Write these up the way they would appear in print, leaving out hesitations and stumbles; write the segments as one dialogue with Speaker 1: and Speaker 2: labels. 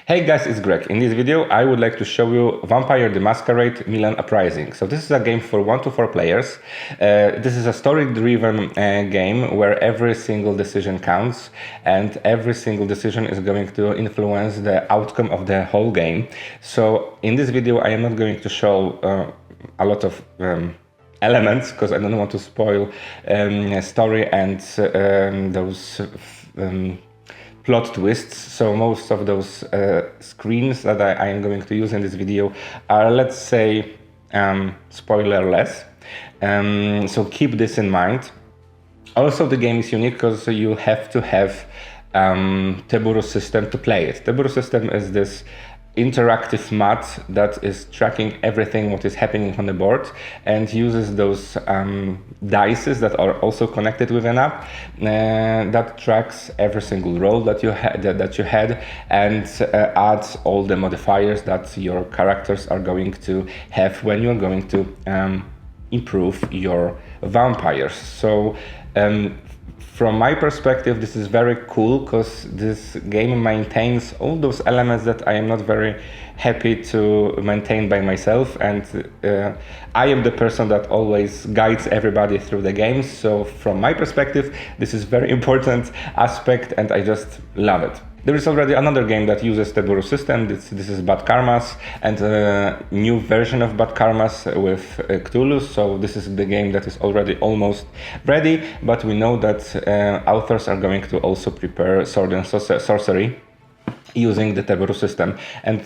Speaker 1: Hey guys, it's Greg. In this video I would like to show you Vampire the Masquerade Milan Uprising. So this is a game for 1 to 4 players. This is a story-driven game where every single decision counts and every single decision is going to influence the outcome of the whole game. So in this video I am not going to show a lot of elements because I don't want to spoil story and those plot twists. So most of those screens that I am going to use in this video are, let's say, spoilerless. So keep this in mind. Also, the game is unique because you have to have Teburu System to play it. Teburu System is this interactive mat that is tracking everything what is happening on the board and uses those dices that are also connected with an app that tracks every single roll that you had and adds all the modifiers that your characters are going to have when you're going to improve your vampires. So from my perspective, this is very cool because this game maintains all those elements that I am not very happy to maintain by myself, and I am the person that always guides everybody through the games. So from my perspective, this is very important aspect and I just love it. There is already another game that uses Teburu System. This is Bad Karmas and a new version of Bad Karmas with Cthulhu. So this is the game that is already almost ready, but we know that authors are going to also prepare Sword and Sorcery using the Teburu System. And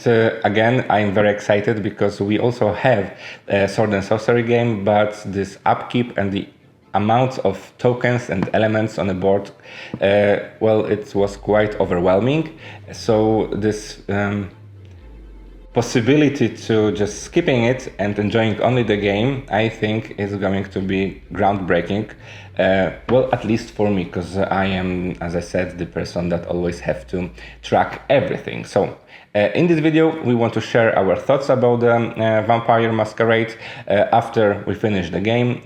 Speaker 1: again, I am very excited because we also have a Sword and Sorcery game, but this upkeep and the amount of tokens and elements on the board, well, it was quite overwhelming. So this possibility to just skipping it and enjoying only the game, I think is going to be groundbreaking. Well, at least for me, because I am, as I said, the person that always have to track everything. So in this video, we want to share our thoughts about the Vampire Masquerade. After we finish the game,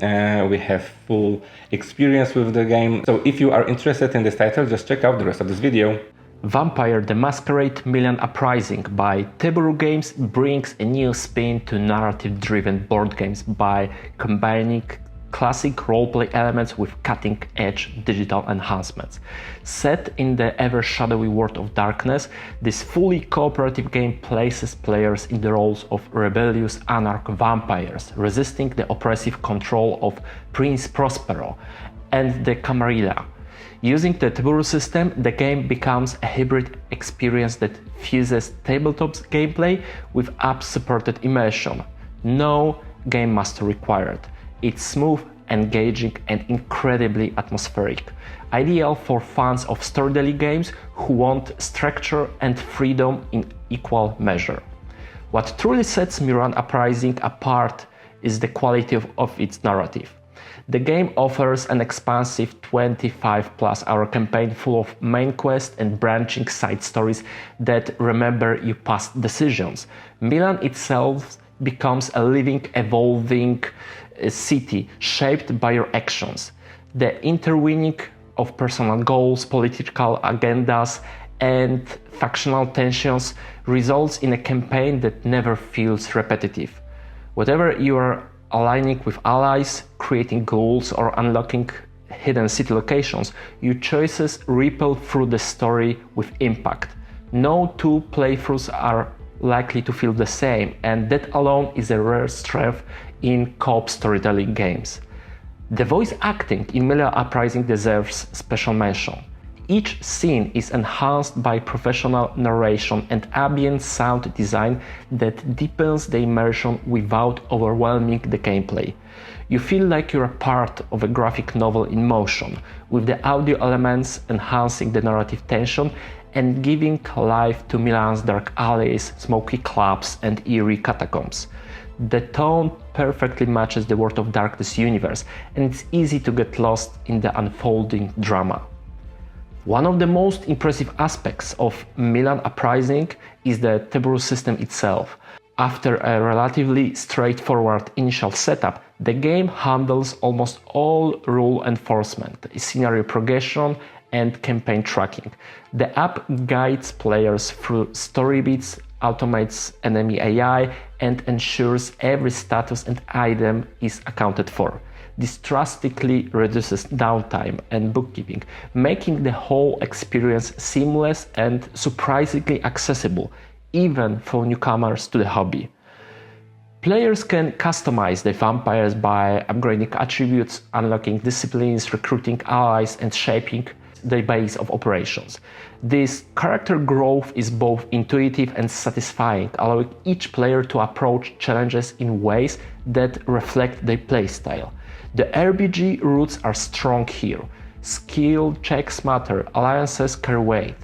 Speaker 1: we have full experience with the game. So if you are interested in this title, just check out the rest of this video.
Speaker 2: Vampire the Masquerade Milan Uprising by Teburu Games brings a new spin to narrative-driven board games by combining classic roleplay elements with cutting-edge digital enhancements. Set in the ever-shadowy world of darkness, this fully cooperative game places players in the roles of rebellious Anarch vampires, resisting the oppressive control of Prince Prospero and the Camarilla. Using the Teburu system, the game becomes a hybrid experience that fuses tabletop gameplay with app-supported immersion. No game master required. It's smooth, engaging, and incredibly atmospheric. Ideal for fans of storytelling games who want structure and freedom in equal measure. What truly sets Milan Uprising apart is the quality of its narrative. The game offers an expansive 25+ hour campaign full of main quests and branching side stories that remember your past decisions. Milan itself becomes a living, evolving city shaped by your actions. The intertwining of personal goals, political agendas, and factional tensions results in a campaign that never feels repetitive. Whether you are aligning with allies, creating goals, or unlocking hidden city locations, your choices ripple through the story with impact. No two playthroughs are likely to feel the same, and that alone is a rare strength in co-op storytelling games. The voice acting in Milan Uprising deserves special mention. Each scene is enhanced by professional narration and ambient sound design that deepens the immersion without overwhelming the gameplay. You feel like you're a part of a graphic novel in motion, with the audio elements enhancing the narrative tension and giving life to Milan's dark alleys, smoky clubs, and eerie catacombs. The tone perfectly matches the World of Darkness universe, and it's easy to get lost in the unfolding drama. One of the most impressive aspects of Milan Uprising is the Teburu system itself. After a relatively straightforward initial setup, the game handles almost all rule enforcement, scenario progression, and campaign tracking. The app guides players through story beats, automates enemy AI, and ensures every status and item is accounted for. This drastically reduces downtime and bookkeeping, making the whole experience seamless and surprisingly accessible, even for newcomers to the hobby. Players can customize their vampires by upgrading attributes, unlocking disciplines, recruiting allies, and shaping the base of operations. This character growth is both intuitive and satisfying, allowing each player to approach challenges in ways that reflect their playstyle. The RBG roots are strong here. Skill checks matter, alliances carry weight,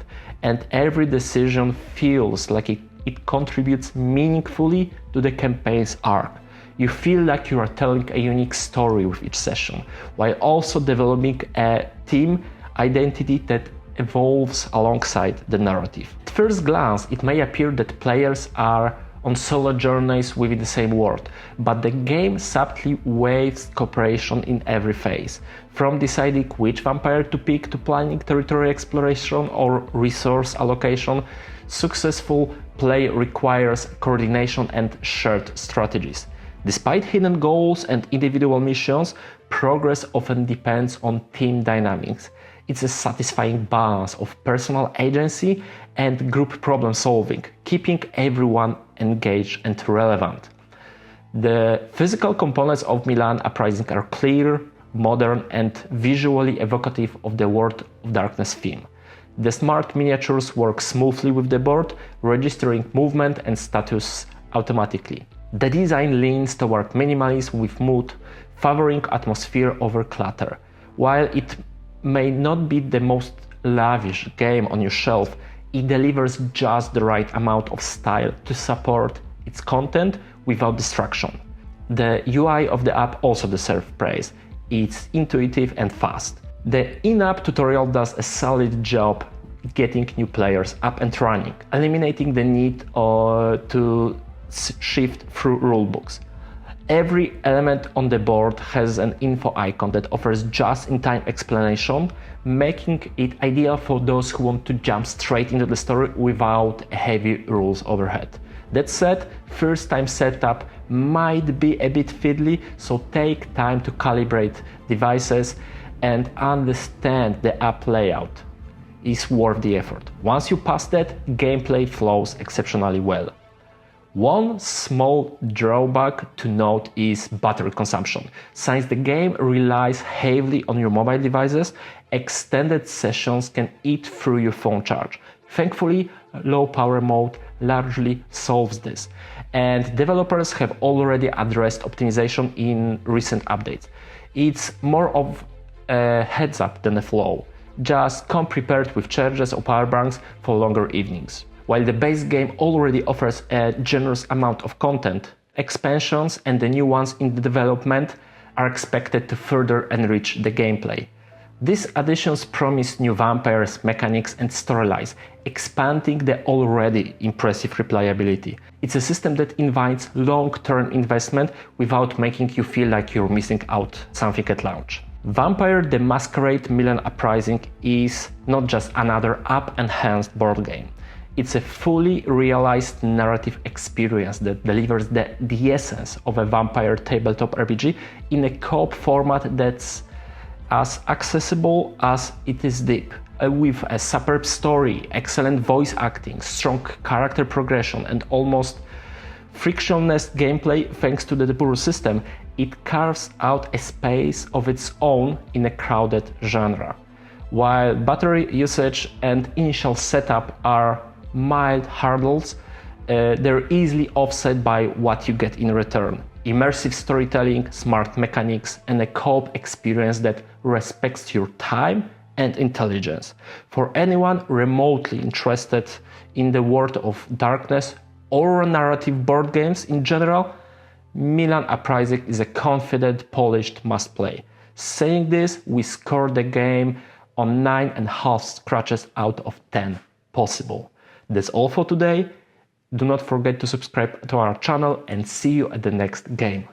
Speaker 2: and every decision feels like it contributes meaningfully to the campaign's arc. You feel like you are telling a unique story with each session, while also developing a team identity that evolves alongside the narrative. At first glance, it may appear that players are on solo journeys within the same world, but the game subtly waves cooperation in every phase. From deciding which vampire to pick to planning territory exploration or resource allocation, successful play requires coordination and shared strategies. Despite hidden goals and individual missions, progress often depends on team dynamics. It's a satisfying balance of personal agency and group problem solving, keeping everyone engaged and relevant. The physical components of Milan Uprising are clear, modern, and visually evocative of the World of Darkness theme. The smart miniatures work smoothly with the board, registering movement and status automatically. The design leans toward minimalism with mood, favoring atmosphere over clutter. While it may not be the most lavish game on your shelf, it delivers just the right amount of style to support its content without distraction. The UI of the app also deserves praise. It's intuitive and fast. The in-app tutorial does a solid job getting new players up and running, eliminating the need to shift through rulebooks. Every element on the board has an info icon that offers just-in-time explanation, making it ideal for those who want to jump straight into the story without heavy rules overhead. That said, first-time setup might be a bit fiddly, so take time to calibrate devices and understand the app layout. It's worth the effort. Once you pass that, gameplay flows exceptionally well. One small drawback to note is battery consumption. Since the game relies heavily on your mobile devices, extended sessions can eat through your phone charge. Thankfully, low power mode largely solves this, and developers have already addressed optimization in recent updates. It's more of a heads up than a flaw. Just come prepared with chargers or power banks for longer evenings. While the base game already offers a generous amount of content, expansions and the new ones in the development are expected to further enrich the gameplay. These additions promise new vampires, mechanics and storylines, expanding the already impressive replayability. It's a system that invites long-term investment without making you feel like you're missing out something at launch. Vampire the Masquerade Milan Uprising is not just another app-enhanced board game. It's a fully realized narrative experience that delivers the essence of a vampire tabletop RPG in a co-op format that's as accessible as it is deep. With a superb story, excellent voice acting, strong character progression, and almost frictionless gameplay thanks to the Teburu System, it carves out a space of its own in a crowded genre. While battery usage and initial setup are mild hurdles, they're easily offset by what you get in return. Immersive storytelling, smart mechanics, and a co-op experience that respects your time and intelligence. For anyone remotely interested in the world of darkness or narrative board games in general, Milan Uprising is a confident, polished must-play. Saying this, we scored the game on 9.5 scratches out of 10 possible. That's all for today. Do not forget to subscribe to our channel and see you at the next game.